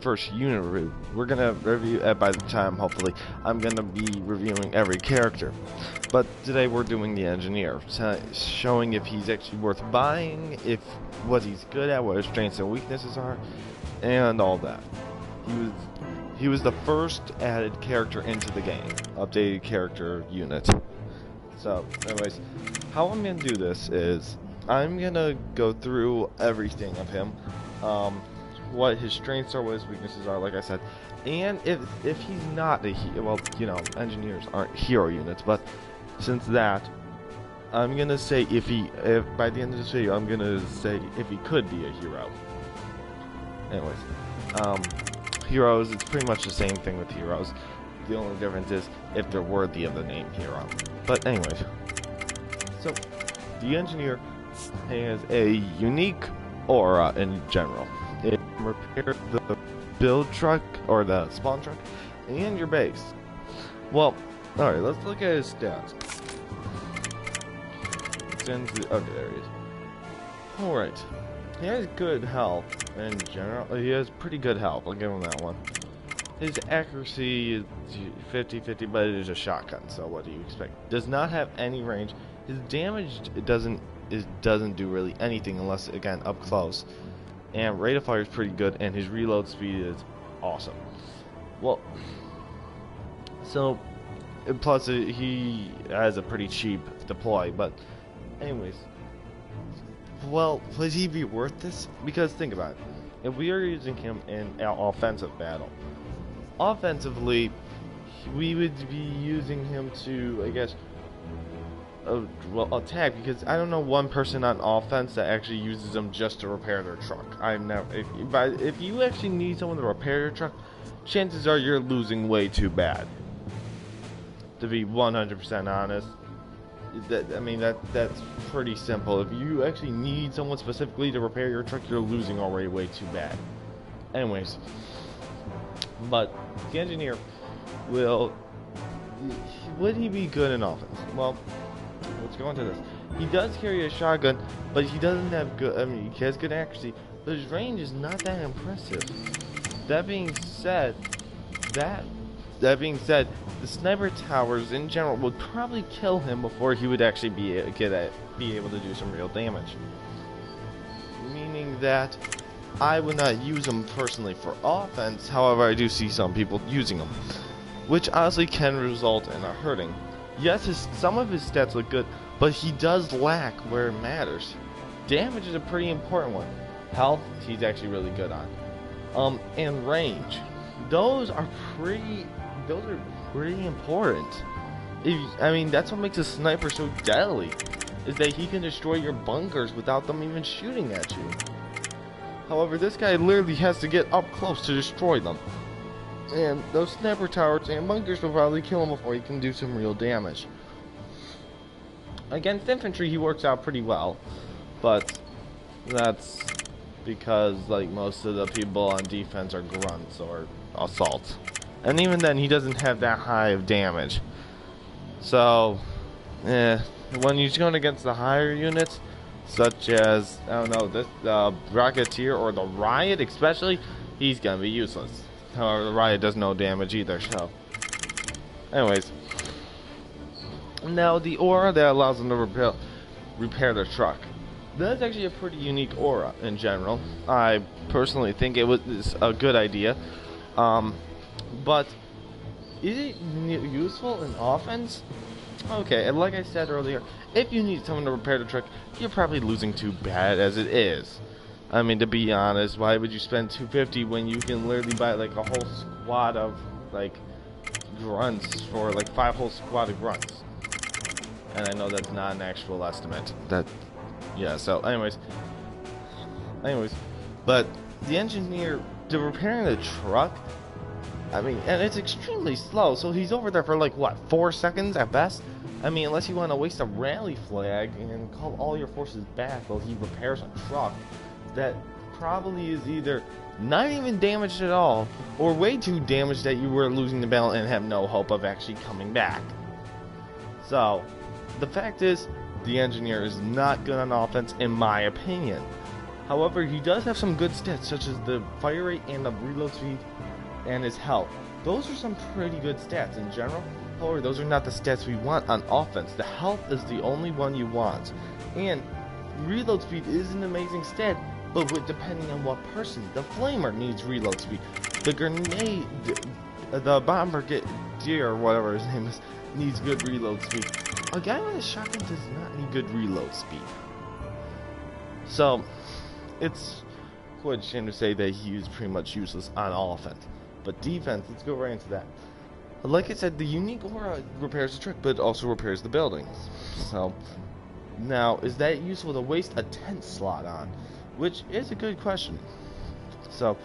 first unit review. We're gonna review by the time, hopefully, I'm gonna be reviewing every character. But today we're doing the engineer, showing if he's actually worth buying, if what he's good at, what his strengths and weaknesses are, and all that. He was the first added character into the game, updated character unit. So, anyways, how I'm gonna do this is I'm gonna go through everything of him. What his strengths are, what his weaknesses are, like I said, and if he's not a well, you know, engineers aren't hero units, but since that, I'm gonna say if by the end of this video, I'm gonna say if he could be a hero. Anyways, heroes, it's pretty much the same thing with heroes. The only difference is if they're worthy of the name hero. But anyways, so the engineer has a unique aura in general. It can repair the build truck or the spawn truck and your base. Well, alright, let's look at his stats. Okay, there he is. Alright, he has good health in general. He has pretty good health, I'll give him that one. His accuracy is 50-50, but it is a shotgun, so what do you expect? Does not have any range. His damage doesn't do really anything unless, again, up close. And rate of fire is pretty good, and his reload speed is awesome. Well, so plus he has a pretty cheap deploy, but anyways, well, would he be worth this? Because think about it, if we are using him in an offensive battle, offensively we would be using him to, I guess, well, attack, because I don't know one person on offense that actually uses them just to repair their truck. I've never. If you actually need someone to repair your truck, chances are you're losing way too bad. To be 100% honest, that's pretty simple. If you actually need someone specifically to repair your truck, you're losing already way too bad. Anyways, but the engineer would he be good in offense? Well, let's go into this. He does carry a shotgun, but he doesn't have good. I mean, he has good accuracy, but his range is not that impressive. That being said, the sniper towers in general would probably kill him before he would actually be able to do some real damage. Meaning that I would not use him personally for offense. However, I do see some people using him, which honestly can result in a hurting. Yes, some of his stats look good, but he does lack where it matters. Damage is a pretty important one. Health, he's actually really good on. And range, those are pretty important. I mean, that's what makes a sniper so deadly, is that he can destroy your bunkers without them even shooting at you. However, this guy literally has to get up close to destroy them. And those sniper towers and bunkers will probably kill him before he can do some real damage. Against infantry, he works out pretty well, but that's because, like, most of the people on defense are grunts or assault, and even then, he doesn't have that high of damage. So, when he's going against the higher units, such as, I don't know, this Rocketeer or the Riot, especially, he's gonna be useless. However, the Riot does no damage either, so. Anyways. Now, the aura that allows them to repair their truck. That's actually a pretty unique aura in general. I personally think it was a good idea. But, is it useful in offense? Okay, and like I said earlier, if you need someone to repair the truck, you're probably losing too bad as it is. I mean, to be honest, why would you spend $250 when you can literally buy like a whole squad of like grunts for like 5 whole squad of grunts? And I know that's not an actual estimate. Yeah. So, anyways, but the engineer, to repairing the truck, I mean, and it's extremely slow. So he's over there for like what, 4 seconds at best? I mean, unless you want to waste a rally flag and call all your forces back while he repairs a truck that probably is either not even damaged at all or way too damaged that you were losing the battle and have no hope of actually coming back. So, the fact is, the engineer is not good on offense in my opinion. However, he does have some good stats, such as the fire rate and the reload speed and his health. Those are some pretty good stats in general. However, those are not the stats we want on offense. The health is the only one you want. And reload speed is an amazing stat, but depending on what person. The flamer needs reload speed. The grenade, the bombardier, or whatever his name is, needs good reload speed. A guy with a shotgun does not need good reload speed. So, it's quite a shame to say that he is pretty much useless on offense. But defense, let's go right into that. Like I said, the unique aura repairs the trick, but it also repairs the buildings. So, now, is that useful to waste a tent slot on? Which is a good question. So,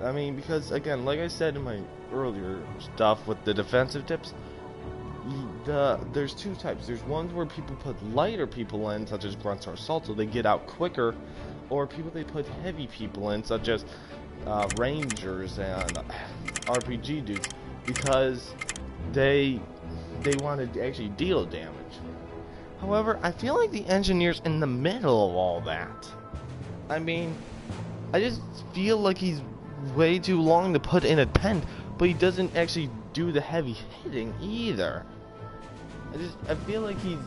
I mean, because again, like I said in my earlier stuff with the defensive tips, there's two types. There's ones where people put lighter people in, such as grunts or assault, so they get out quicker, or people they put heavy people in, such as rangers and RPG dudes, because they want to actually deal damage. However, I feel like the engineer's in the middle of all that. I mean, I just feel like he's way too long to put in a tent, but he doesn't actually do the heavy hitting either. I feel like he's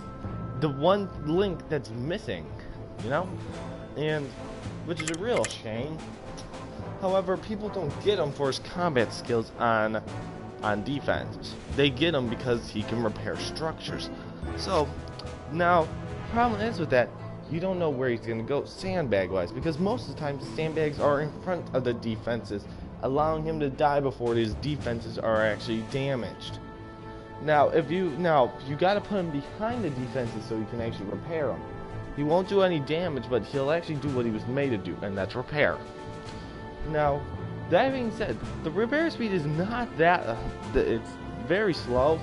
the one link that's missing, you know? And which is a real shame. However, people don't get him for his combat skills on defense. They get him because he can repair structures. So, now, the problem is with that, you don't know where he's going to go sandbag-wise, because most of the time the sandbags are in front of the defenses, allowing him to die before his defenses are actually damaged. Now, you got to put him behind the defenses so he can actually repair them. He won't do any damage, but he'll actually do what he was made to do, and that's repair. Now, that being said, the repair speed is not that, it's very slow.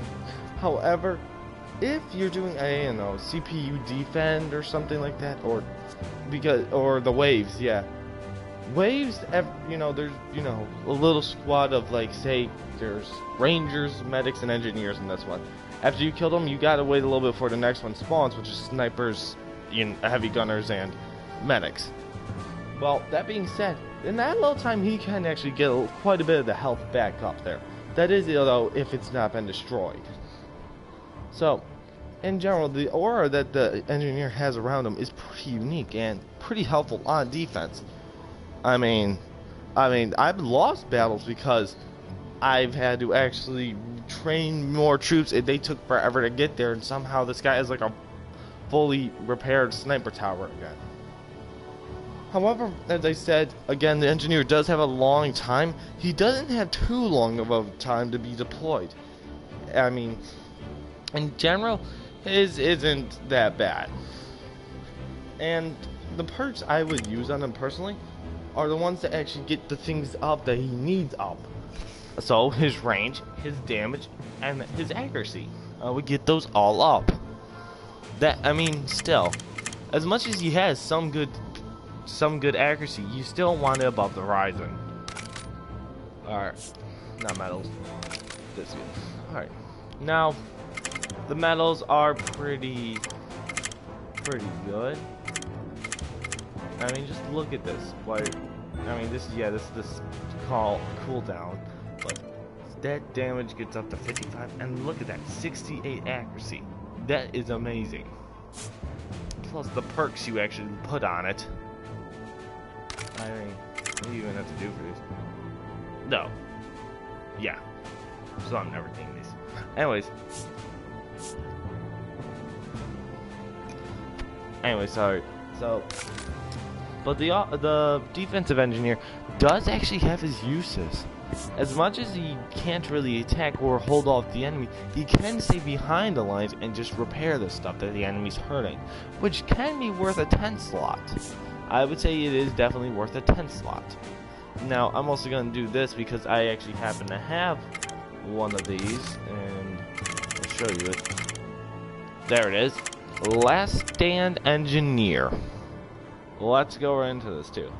However, if you're doing a, CPU defend or something like that, or the waves, yeah. Waves, there's, a little squad of, like, say, there's rangers, medics, and engineers in this one. After you kill them, you gotta wait a little bit before the next one spawns, which is snipers, heavy gunners, and medics. Well, that being said, in that little time, he can actually get quite a bit of the health back up there. That is, though, if it's not been destroyed. So, in general, the aura that the engineer has around him is pretty unique and pretty helpful on defense. I mean, I've lost battles because I've had to actually train more troops, and they took forever to get there, and somehow this guy is like a fully repaired sniper tower again. However, as I said, again, the engineer does have a long time. He doesn't have too long of a time to be deployed. I mean, in general, his isn't that bad. And the perks I would use on him personally are the ones that actually get the things up that he needs up. So, his range, his damage, and his accuracy. I would get those all up. Still, as much as he has some good accuracy, you still want it above the horizon. Alright, not medals. This good. Alright, now the medals are pretty good. Just look at this. This cooldown, but that damage gets up to 55, and look at that, 68 accuracy. That is amazing. Plus the perks you actually put on it. What do you even have to do for these? No. Yeah. So I'm never getting these. Anyways, sorry. So, but the defensive engineer does actually have his uses. As much as he can't really attack or hold off the enemy, he can stay behind the lines and just repair the stuff that the enemy's hurting, which can be worth a 10 slot. I would say it is definitely worth a 10 slot. Now, I'm also going to do this because I actually happen to have one of these, and I'll show you it. There it is. Last Stand Engineer. Let's go right into this too.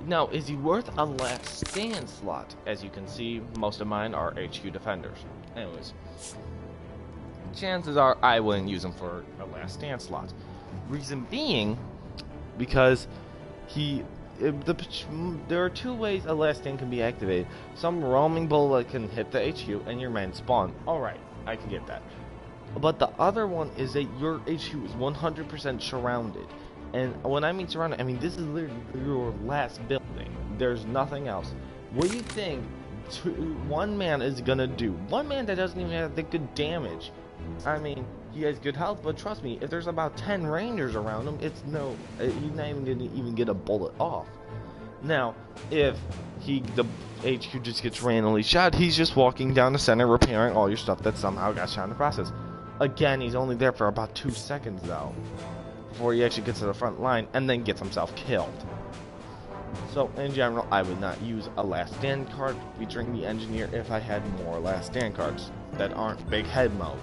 Now, is he worth a Last Stand slot? As you can see, most of mine are HQ Defenders. Anyways, chances are I wouldn't use him for a Last Stand slot. Reason being, because there are two ways a last stand can be activated. Some roaming bullet can hit the HQ and your men spawn. Alright, I can get that. But the other one is that your HQ is 100% surrounded. And when I mean surrounded, I mean this is literally your last building. There's nothing else. What do you think one man is gonna do? One man that doesn't even have the good damage. I mean, he has good health, but trust me, if there's about 10 rangers around him, he's not even gonna get a bullet off. Now, if the HQ just gets randomly shot, he's just walking down the center repairing all your stuff that somehow got shot in the process. Again, he's only there for about 2 seconds though, before he actually gets to the front line and then gets himself killed. So in general, I would not use a last stand card featuring the engineer if I had more last stand cards that aren't big head mode.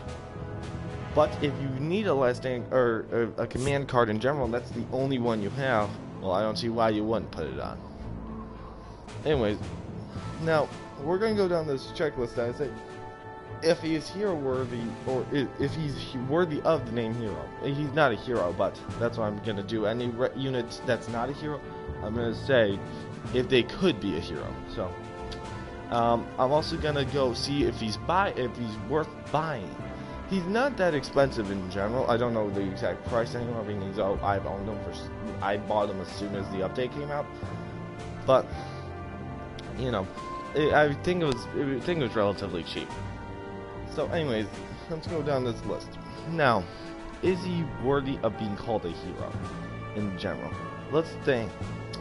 But if you need a last stand or a command card in general, that's the only one you have. Well, I don't see why you wouldn't put it on. Anyways, now we're going to go down this checklist and say if he is hero worthy, or if he's worthy of the name hero. He's not a hero, but that's what I'm going to do. Any unit that's not a hero, I'm going to say if they could be a hero. So I'm also going to go see if he's worth buying. He's not that expensive in general. I don't know the exact price anymore. Because I've owned him I bought him as soon as the update came out. But you know, I think it was relatively cheap. So, anyways, let's go down this list. Now, is he worthy of being called a hero in general? Let's think.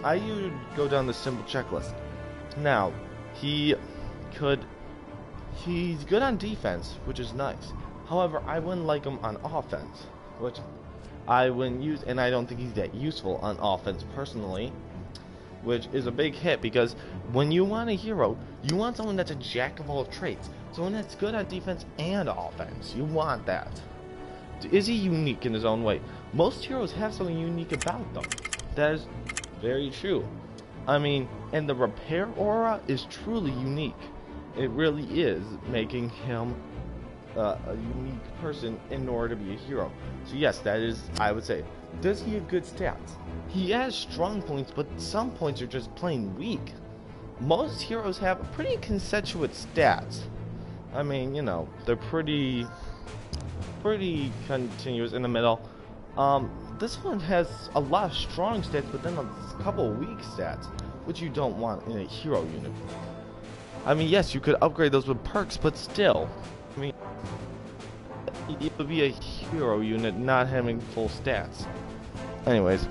I would go down the simple checklist. Now, he's good on defense, which is nice. However, I wouldn't like him on offense, which I wouldn't use, and I don't think he's that useful on offense personally, which is a big hit because when you want a hero, you want someone that's a jack of all trades, someone that's good on defense and offense. You want that. Is he unique in his own way? Most heroes have something unique about them. That is very true. I mean, and the repair aura is truly unique. It really is, making him a unique person in order to be a hero. So yes, that is, I would say. Does he have good stats? He has strong points, but some points are just plain weak. Most heroes have pretty constituent stats. I mean, you know, they're pretty continuous in the middle. This one has a lot of strong stats, but then a couple of weak stats, which you don't want in a hero unit. I mean, yes, you could upgrade those with perks, but still, I mean, it would be a hero unit not having full stats. Anyways,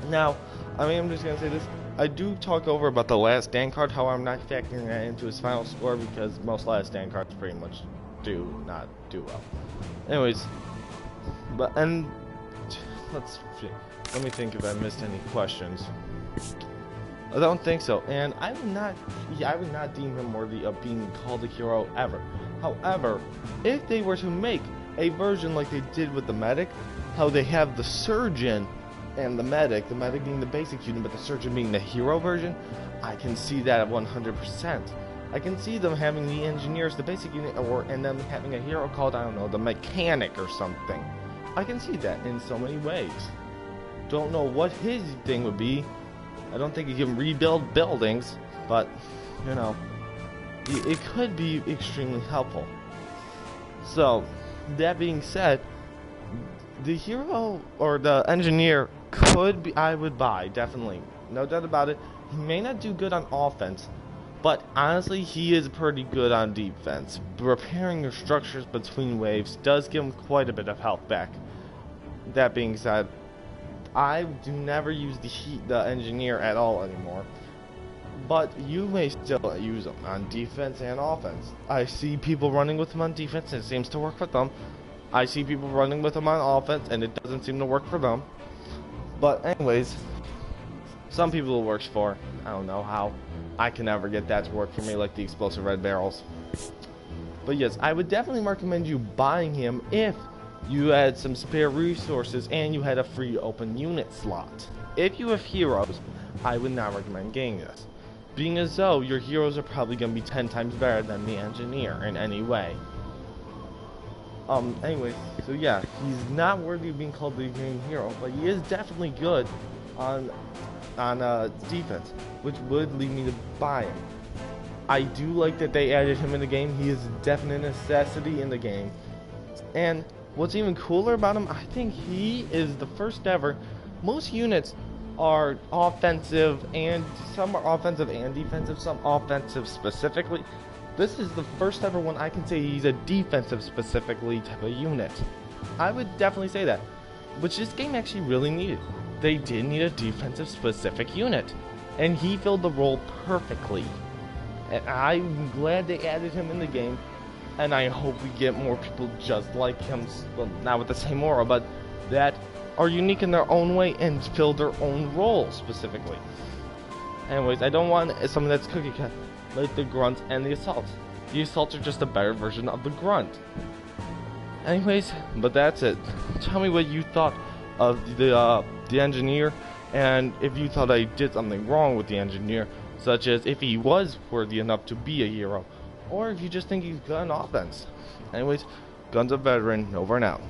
now, I mean, I'm just gonna say this. I do talk over about the last stand card, however, I'm not factoring that into his final score because most last stand cards pretty much do not do well. Anyways, let's see. Let me think if I missed any questions. I don't think so, and I would not deem him worthy of being called a hero ever. However, if they were to make a version like they did with the medic, how they have the surgeon and the medic being the basic unit, but the surgeon being the hero version, I can see that at 100%. I can see them having the engineers, the basic unit, and them having a hero called, I don't know, the mechanic or something. I can see that in so many ways. Don't know what his thing would be. I don't think he can rebuild buildings, but, you know, it could be extremely helpful. So, that being said, the hero or the engineer could be, I would buy, definitely. No doubt about it. He may not do good on offense, but honestly, he is pretty good on defense. Repairing your structures between waves does give him quite a bit of health back. That being said, I do never use the engineer at all anymore. But you may still use him on defense and offense. I see people running with him on defense and it seems to work for them. I see people running with him on offense and it doesn't seem to work for them. But anyways, some people it works for. I don't know how. I can never get that to work for me like the explosive red barrels. But yes, I would definitely recommend you buying him if you had some spare resources and you had a free open unit slot. If you have heroes, I would not recommend getting this, being as though your heroes are probably going to be 10 times better than the engineer in any way. Anyways, so yeah, he's not worthy of being called the game hero, but he is definitely good on defense, which would lead me to buy him. I do like that they added him in the game. He is a definite necessity in the game. And what's even cooler about him, I think he is the first ever. Most units are offensive, and some are offensive and defensive, some offensive specifically. This is the first ever one I can say he's a defensive specifically type of unit. I would definitely say that, which this game actually really needed. They did need a defensive specific unit, and he filled the role perfectly. And I'm glad they added him in the game, and I hope we get more people just like him, well, not with the same aura, but that are unique in their own way and fill their own role specifically. Anyways, I don't want someone that's cookie cut like the Grunt and the Assault. The Assaults are just a better version of the Grunt. Anyways, but that's it. Tell me what you thought of the Engineer, and if you thought I did something wrong with the Engineer, such as if he was worthy enough to be a hero, or if you just think he's got an offense. Anyways, Guns of Veteran, over and out.